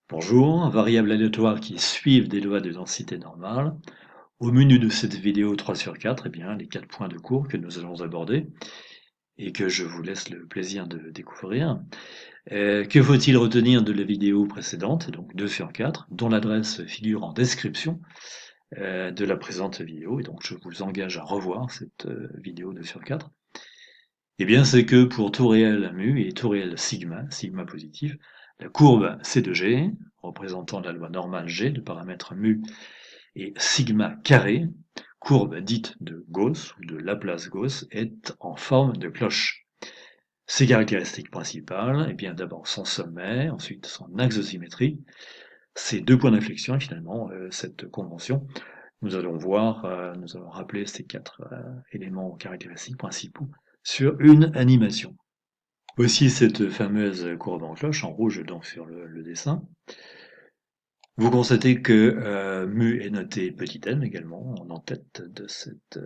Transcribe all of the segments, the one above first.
Bonjour, variables aléatoires qui suivent des lois de densité normale. Au menu de cette vidéo 3 sur 4, eh bien, les 4 points de cours que nous allons aborder et que je vous laisse le plaisir de découvrir. Que faut-il retenir de la vidéo précédente, donc 2 sur 4, dont l'adresse figure en description de la présente vidéo, et donc je vous engage à revoir cette vidéo 2 sur 4. Eh bien, c'est que pour tout réel mu et tout réel sigma, sigma positif, la courbe C de G, représentant la loi normale G de paramètres mu et sigma carré, courbe dite de Gauss ou de Laplace-Gauss, est en forme de cloche. Ses caractéristiques principales, eh bien d'abord son sommet, ensuite son axe de symétrie, ses deux points d'inflexion et finalement cette convention. Nous allons voir, nous allons rappeler ces quatre éléments caractéristiques principaux sur une animation. Voici cette fameuse courbe en cloche, en rouge donc sur le dessin. Vous constatez que mu est noté petit m également, en tête de cette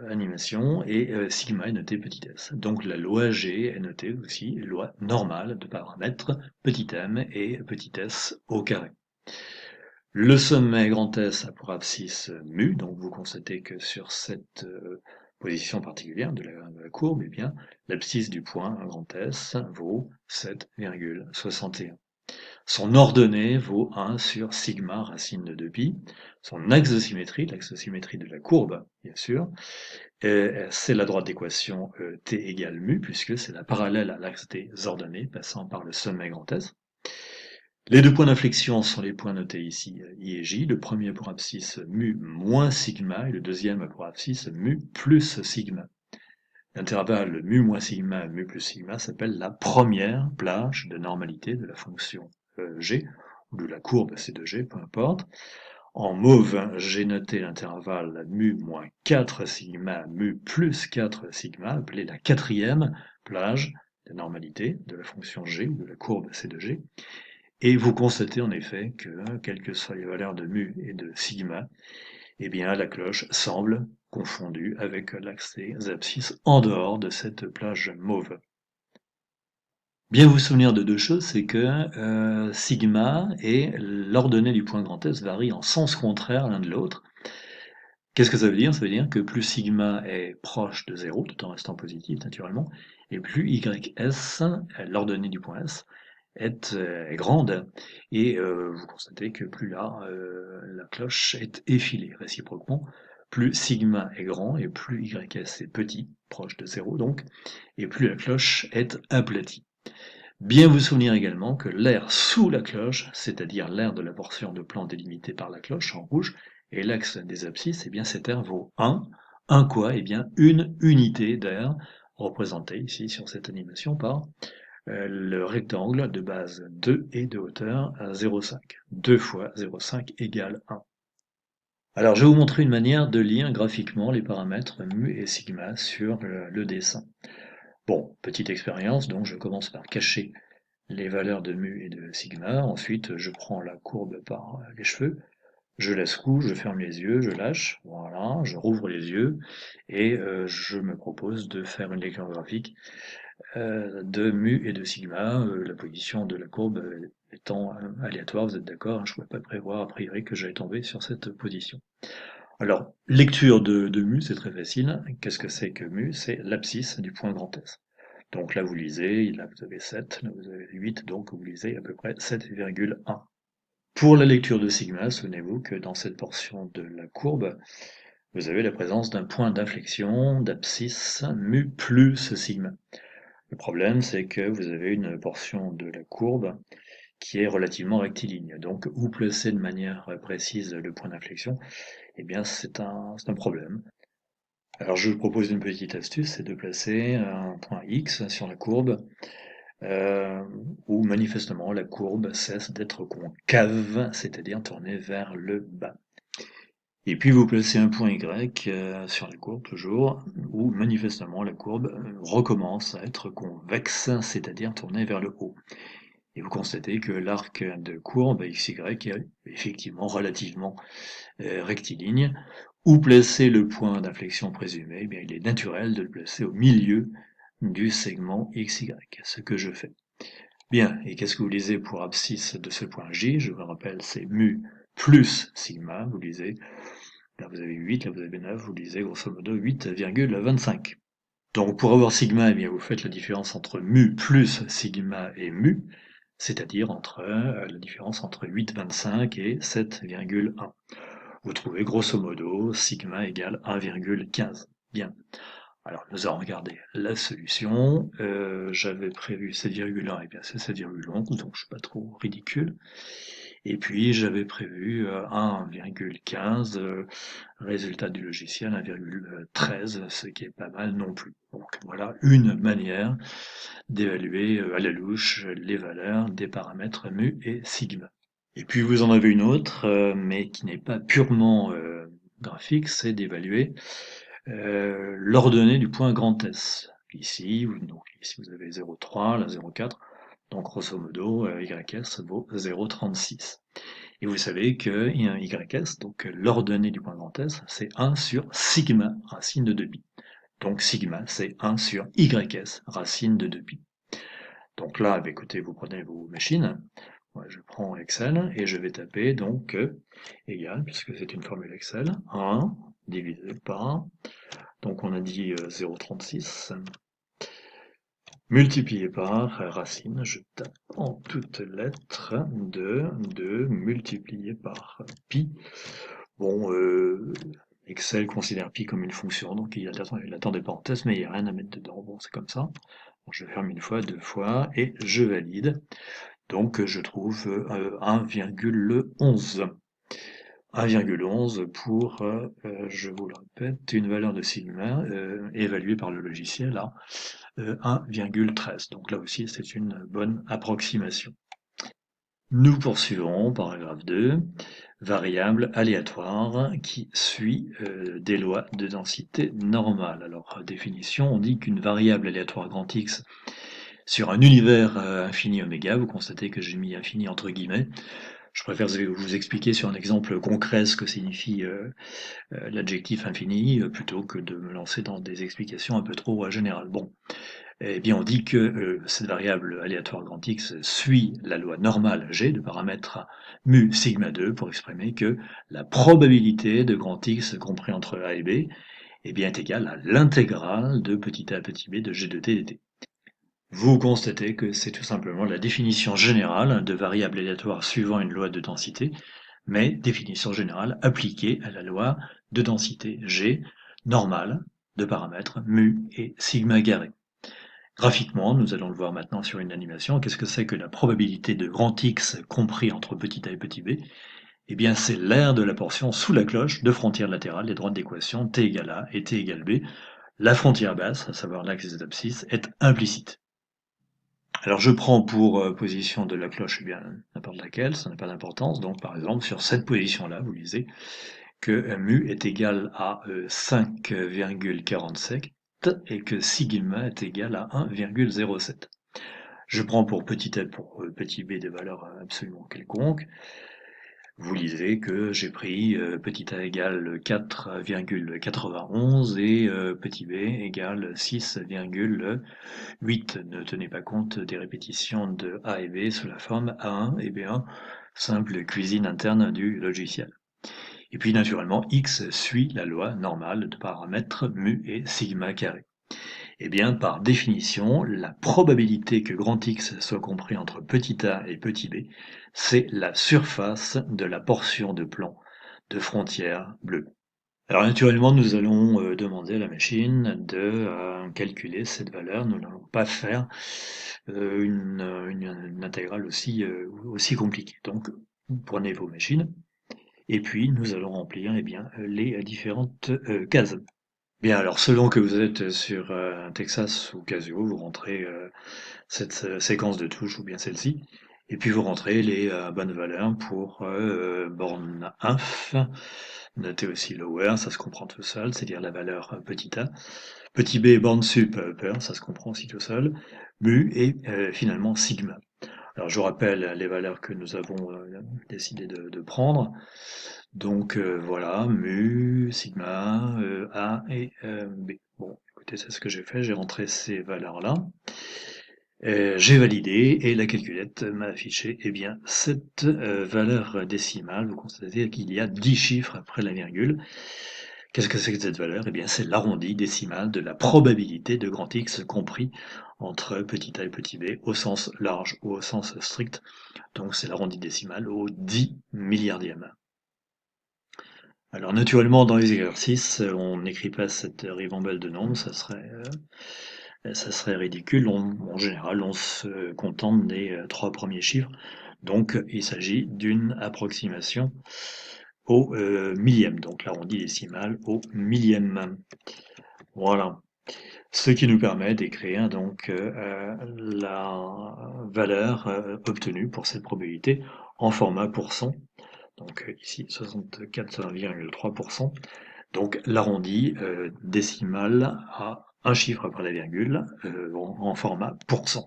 animation, et sigma est noté petit s. Donc la loi G est notée aussi, loi normale de paramètres petit m et petit s au carré. Le sommet grand S a pour abscisse mu, donc vous constatez que sur cette position particulière de la courbe, eh bien, l'abscisse du point grand S vaut 7,61. Son ordonnée vaut 1 sur sigma racine de 2pi. Son axe de symétrie, l'axe de symétrie de la courbe, bien sûr, c'est la droite d'équation t égale mu, puisque c'est la parallèle à l'axe des ordonnées passant par le sommet grand S. Les deux points d'inflexion sont les points notés ici, I et J. Le premier pour abscisse mu moins sigma et le deuxième pour abscisse mu plus sigma. L'intervalle mu moins sigma, mu plus sigma s'appelle la première plage de normalité de la fonction G, ou de la courbe C de G, peu importe. En mauve, j'ai noté l'intervalle mu moins 4 sigma, mu plus 4 sigma, appelée la quatrième plage de normalité de la fonction G, ou de la courbe C de G. Et vous constatez en effet que, quelles que soient les valeurs de mu et de sigma, eh bien la cloche semble confondue avec l'axe des abscisses en dehors de cette plage mauve. Bien vous souvenir de deux choses, c'est que sigma et l'ordonnée du point grand S varient en sens contraire l'un de l'autre. Qu'est-ce que ça veut dire? Ça veut dire que plus sigma est proche de 0, tout en restant positif naturellement, et plus ys, l'ordonnée du point S, est grande, et vous constatez que plus là, la cloche est effilée réciproquement. Plus sigma est grand et plus ys est petit, proche de 0 donc, et plus la cloche est aplatie. Bien vous souvenir également que l'air sous la cloche, c'est-à-dire l'air de la portion de plan délimitée par la cloche en rouge, et l'axe des abscisses, eh bien cet air vaut 1. 1 quoi? Eh bien une unité d'air, représentée ici sur cette animation par le rectangle de base 2 et de hauteur 0,5. 2 fois 0,5 égale 1. Alors je vais vous montrer une manière de lire graphiquement les paramètres mu et sigma sur le dessin. Bon, petite expérience, donc je commence par cacher les valeurs de mu et de sigma. Ensuite, je prends la courbe par les cheveux, je la secoue, je ferme les yeux, je lâche, voilà, je rouvre les yeux et je me propose de faire une lecture graphique de mu et de sigma, la position de la courbe étant aléatoire, vous êtes d'accord, hein, je ne pouvais pas prévoir a priori que j'allais tomber sur cette position. Alors, lecture de mu, c'est très facile. Qu'est-ce que c'est que mu? C'est l'abscisse du point grand S. Donc là, vous lisez, là vous avez 7, là vous avez 8, donc vous lisez à peu près 7,1. Pour la lecture de sigma, souvenez-vous que dans cette portion de la courbe, vous avez la présence d'un point d'inflexion d'abscisse mu plus sigma. Le problème, c'est que vous avez une portion de la courbe qui est relativement rectiligne. Donc, où placer de manière précise le point d'inflexion, eh bien, c'est un problème. Alors, je vous propose une petite astuce, c'est de placer un point X sur la courbe, où manifestement la courbe cesse d'être concave, c'est-à-dire tournée vers le bas. Et puis vous placez un point Y sur la courbe toujours, où manifestement la courbe recommence à être convexe, c'est-à-dire tournée vers le haut. Et vous constatez que l'arc de courbe XY est effectivement relativement rectiligne. Où placer le point d'inflexion présumé? Eh bien, il est naturel de le placer au milieu du segment XY, ce que je fais. Bien, et qu'est-ce que vous lisez pour abscisse de ce point J? Je vous le rappelle, c'est mu plus sigma, vous lisez, là vous avez 8, là vous avez 9, vous lisez grosso modo 8,25. Donc pour avoir sigma, eh bien, vous faites la différence entre mu plus sigma et mu, c'est-à-dire entre la différence entre 8,25 et 7,1. Vous trouvez grosso modo sigma égale 1,15. Bien. Alors nous allons regarder la solution. J'avais prévu 7,1, et bien c'est 7,11, donc je suis pas trop ridicule. Et puis j'avais prévu 1,15, résultat du logiciel 1,13, ce qui est pas mal non plus. Donc voilà une manière d'évaluer à la louche les valeurs des paramètres mu et sigma. Et puis vous en avez une autre, mais qui n'est pas purement graphique, c'est d'évaluer l'ordonnée du point grand S. Ici, donc ici vous avez 0,3, là 0,4, donc grosso modo YS vaut 0,36. Et vous savez que YS, donc l'ordonnée du point grand S, c'est 1 sur sigma racine de 2pi. Donc sigma, c'est 1 sur YS racine de 2pi. Donc là, bah, écoutez, vous prenez vos machines, moi, je prends Excel et je vais taper donc égal, puisque c'est une formule Excel, 1 divisé par, donc on a dit 0,36, multiplié par racine, je tape en toutes lettres de 2 multiplié par pi. Bon, Excel considère pi comme une fonction, donc il attend des parenthèses, mais il n'y a rien à mettre dedans. Bon, c'est comme ça. Bon, je ferme une fois, deux fois, et je valide. Donc je trouve 1,11. 1,11 pour, je vous le répète, une valeur de sigma évaluée par le logiciel à 1,13. Donc là aussi, c'est une bonne approximation. Nous poursuivons, paragraphe 2, variable aléatoire qui suit des lois de densité normale. Alors, définition, on dit qu'une variable aléatoire grand X sur un univers infini oméga, vous constatez que j'ai mis infini entre guillemets. Je préfère vous expliquer sur un exemple concret ce que signifie l'adjectif infini plutôt que de me lancer dans des explications un peu trop générales. Bon, eh bien on dit que cette variable aléatoire grand X suit la loi normale G de paramètre mu sigma 2 pour exprimer que la probabilité de grand X compris entre A et B eh bien, est égale à l'intégrale de petit a petit b de G de t dt. Vous constatez que c'est tout simplement la définition générale de variable aléatoire suivant une loi de densité, mais définition générale appliquée à la loi de densité G normale de paramètres mu et sigma carré. Graphiquement, nous allons le voir maintenant sur une animation, qu'est-ce que c'est que la probabilité de grand X compris entre petit a et petit b? Eh bien, c'est l'aire de la portion sous la cloche de frontière latérale des droites d'équation t égale a et t égale b. La frontière basse, à savoir l'axe des abscisses, est implicite. Alors je prends pour position de la cloche bien n'importe laquelle, ça n'a pas d'importance. Donc par exemple sur cette position-là, vous lisez que mu est égal à 5,47 et que sigma est égal à 1,07. Je prends pour petit a pour petit b des valeurs absolument quelconques. Vous lisez que j'ai pris petit a égale 4,91 et petit b égale 6,8. Ne tenez pas compte des répétitions de A et B sous la forme A1 et B1, simple cuisine interne du logiciel. Et puis naturellement, X suit la loi normale de paramètres mu et sigma carré. Eh bien, par définition, la probabilité que grand X soit compris entre petit a et petit b, c'est la surface de la portion de plan de frontière bleue. Alors naturellement, nous allons demander à la machine de calculer cette valeur. Nous n'allons pas faire une intégrale aussi compliquée. Donc, vous prenez vos machines et puis nous allons remplir eh bien, les différentes cases. Bien, alors selon que vous êtes sur Texas ou Casio, vous rentrez cette séquence de touches ou bien celle-ci, et puis vous rentrez les bonnes valeurs pour borne inf. Notez aussi lower, ça se comprend tout seul, c'est-à-dire la valeur petit a. Petit b, borne sup, upper, ça se comprend aussi tout seul. Mu et finalement sigma. Alors je vous rappelle les valeurs que nous avons décidé de prendre. Donc voilà, mu, sigma, a et b. Bon, écoutez, c'est ce que j'ai fait, j'ai rentré ces valeurs-là. J'ai validé et la calculette m'a affiché cette valeur décimale. Vous constatez qu'il y a 10 chiffres après la virgule. Qu'est-ce que c'est que cette valeur? C'est l'arrondi décimal de la probabilité de grand X compris entre petit a et petit b au sens large ou au sens strict. Donc c'est l'arrondi décimal au 10 milliardième. Alors naturellement dans les exercices, on n'écrit pas cette ribambelle de nombres, ça serait ridicule. En général, on se contente des 3 premiers chiffres. Donc il s'agit d'une approximation au millième, donc l'arrondi décimal au millième. Voilà. Ce qui nous permet d'écrire la valeur obtenue pour cette probabilité en format pourcent. Donc ici 64,3%. Donc l'arrondi décimal à un chiffre après la virgule en format pourcent.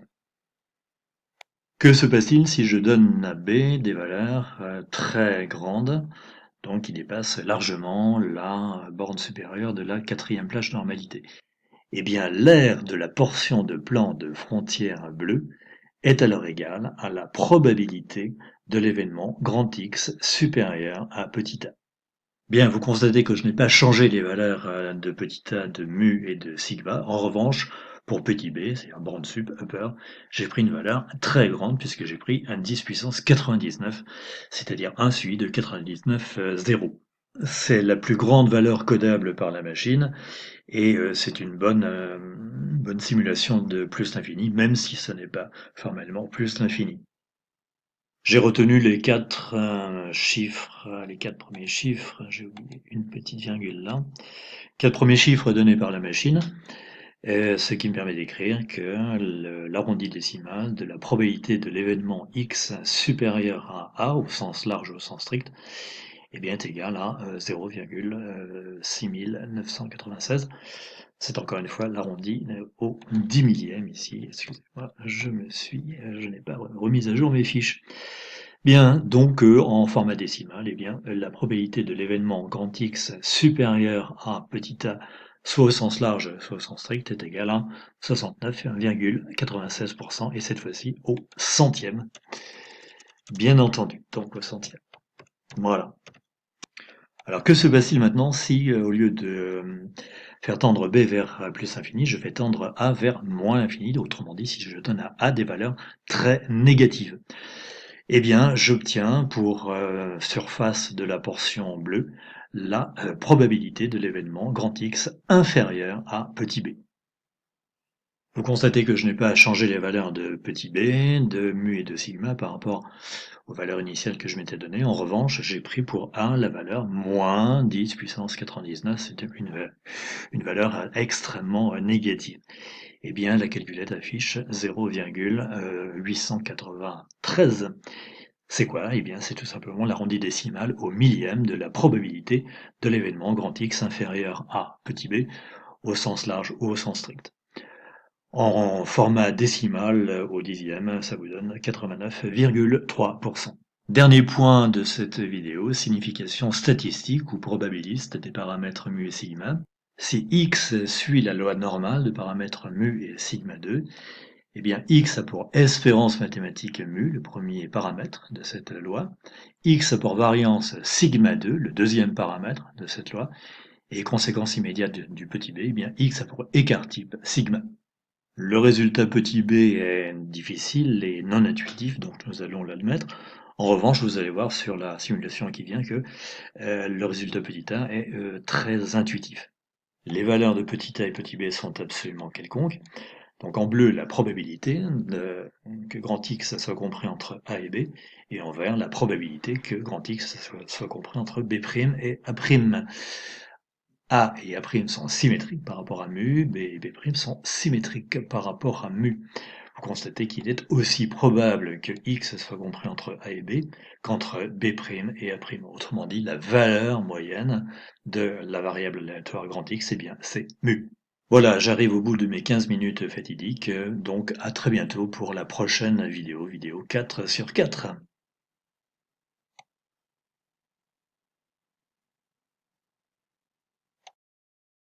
Que se passe-t-il si je donne à B des valeurs très grandes, donc qui dépassent largement la borne supérieure de la quatrième plage de normalité? L'aire de la portion de plan de frontière bleue est alors égale à la probabilité de l'événement grand X supérieur à petit a. Bien, vous constatez que je n'ai pas changé les valeurs de petit a, de mu et de sigma. En revanche, pour petit b, c'est un borne sup, upper, j'ai pris une valeur très grande puisque j'ai pris un 10 puissance 99, c'est-à-dire un suivi de 99 0. C'est la plus grande valeur codable par la machine et c'est une bonne simulation de plus l'infini, même si ce n'est pas formellement plus l'infini. J'ai retenu les 4 chiffres, les 4 premiers chiffres, j'ai oublié une petite virgule là. 4 premiers chiffres donnés par la machine, ce qui me permet d'écrire que l'arrondi décimal de la probabilité de l'événement X supérieur à A, au sens large ou au sens strict, est égal à 0,6996. C'est encore une fois l'arrondi au 10 millième ici. Excusez-moi, je n'ai pas remis à jour mes fiches. Bien, donc en format décimal, la probabilité de l'événement grand X supérieur à petit a, soit au sens large, soit au sens strict, est égale à 69,96%, et cette fois-ci au centième, bien entendu, donc au centième. Voilà. Alors que se passe-t-il maintenant si, au lieu de faire tendre B vers plus infini, je fais tendre A vers moins infini, autrement dit, si je donne à A des valeurs très négatives? J'obtiens pour surface de la portion bleue la probabilité de l'événement grand X inférieur à petit b. Vous constatez que je n'ai pas changé les valeurs de petit b, de mu et de sigma par rapport aux valeurs initiales que je m'étais données. En revanche, j'ai pris pour A la valeur moins 10 puissance 99, c'était une valeur extrêmement négative. La calculette affiche 0,893. C'est quoi? C'est tout simplement l'arrondi décimal au millième de la probabilité de l'événement grand X inférieur à petit b, au sens large ou au sens strict. En format décimal au dixième, ça vous donne 89,3%. Dernier point de cette vidéo, signification statistique ou probabiliste des paramètres mu et sigma. Si x suit la loi normale de paramètres mu et sigma 2, x a pour espérance mathématique mu, le premier paramètre de cette loi, x a pour variance sigma 2, le deuxième paramètre de cette loi, et conséquence immédiate du petit b, x a pour écart type sigma. Le résultat petit b est difficile et non intuitif, donc nous allons l'admettre. En revanche, vous allez voir sur la simulation qui vient que le résultat petit a est très intuitif. Les valeurs de petit a et petit b sont absolument quelconques. Donc en bleu, la probabilité que grand X soit compris entre A et B, et en vert, la probabilité que grand X soit compris entre B' et A'. A et A' sont symétriques par rapport à mu, B et B' sont symétriques par rapport à mu. Vous constatez qu'il est aussi probable que X soit compris entre A et B qu'entre B' et A'. Autrement dit, la valeur moyenne de la variable aléatoire grand X, c'est mu. Voilà, j'arrive au bout de mes 15 minutes fatidiques, donc à très bientôt pour la prochaine vidéo 4 sur 4.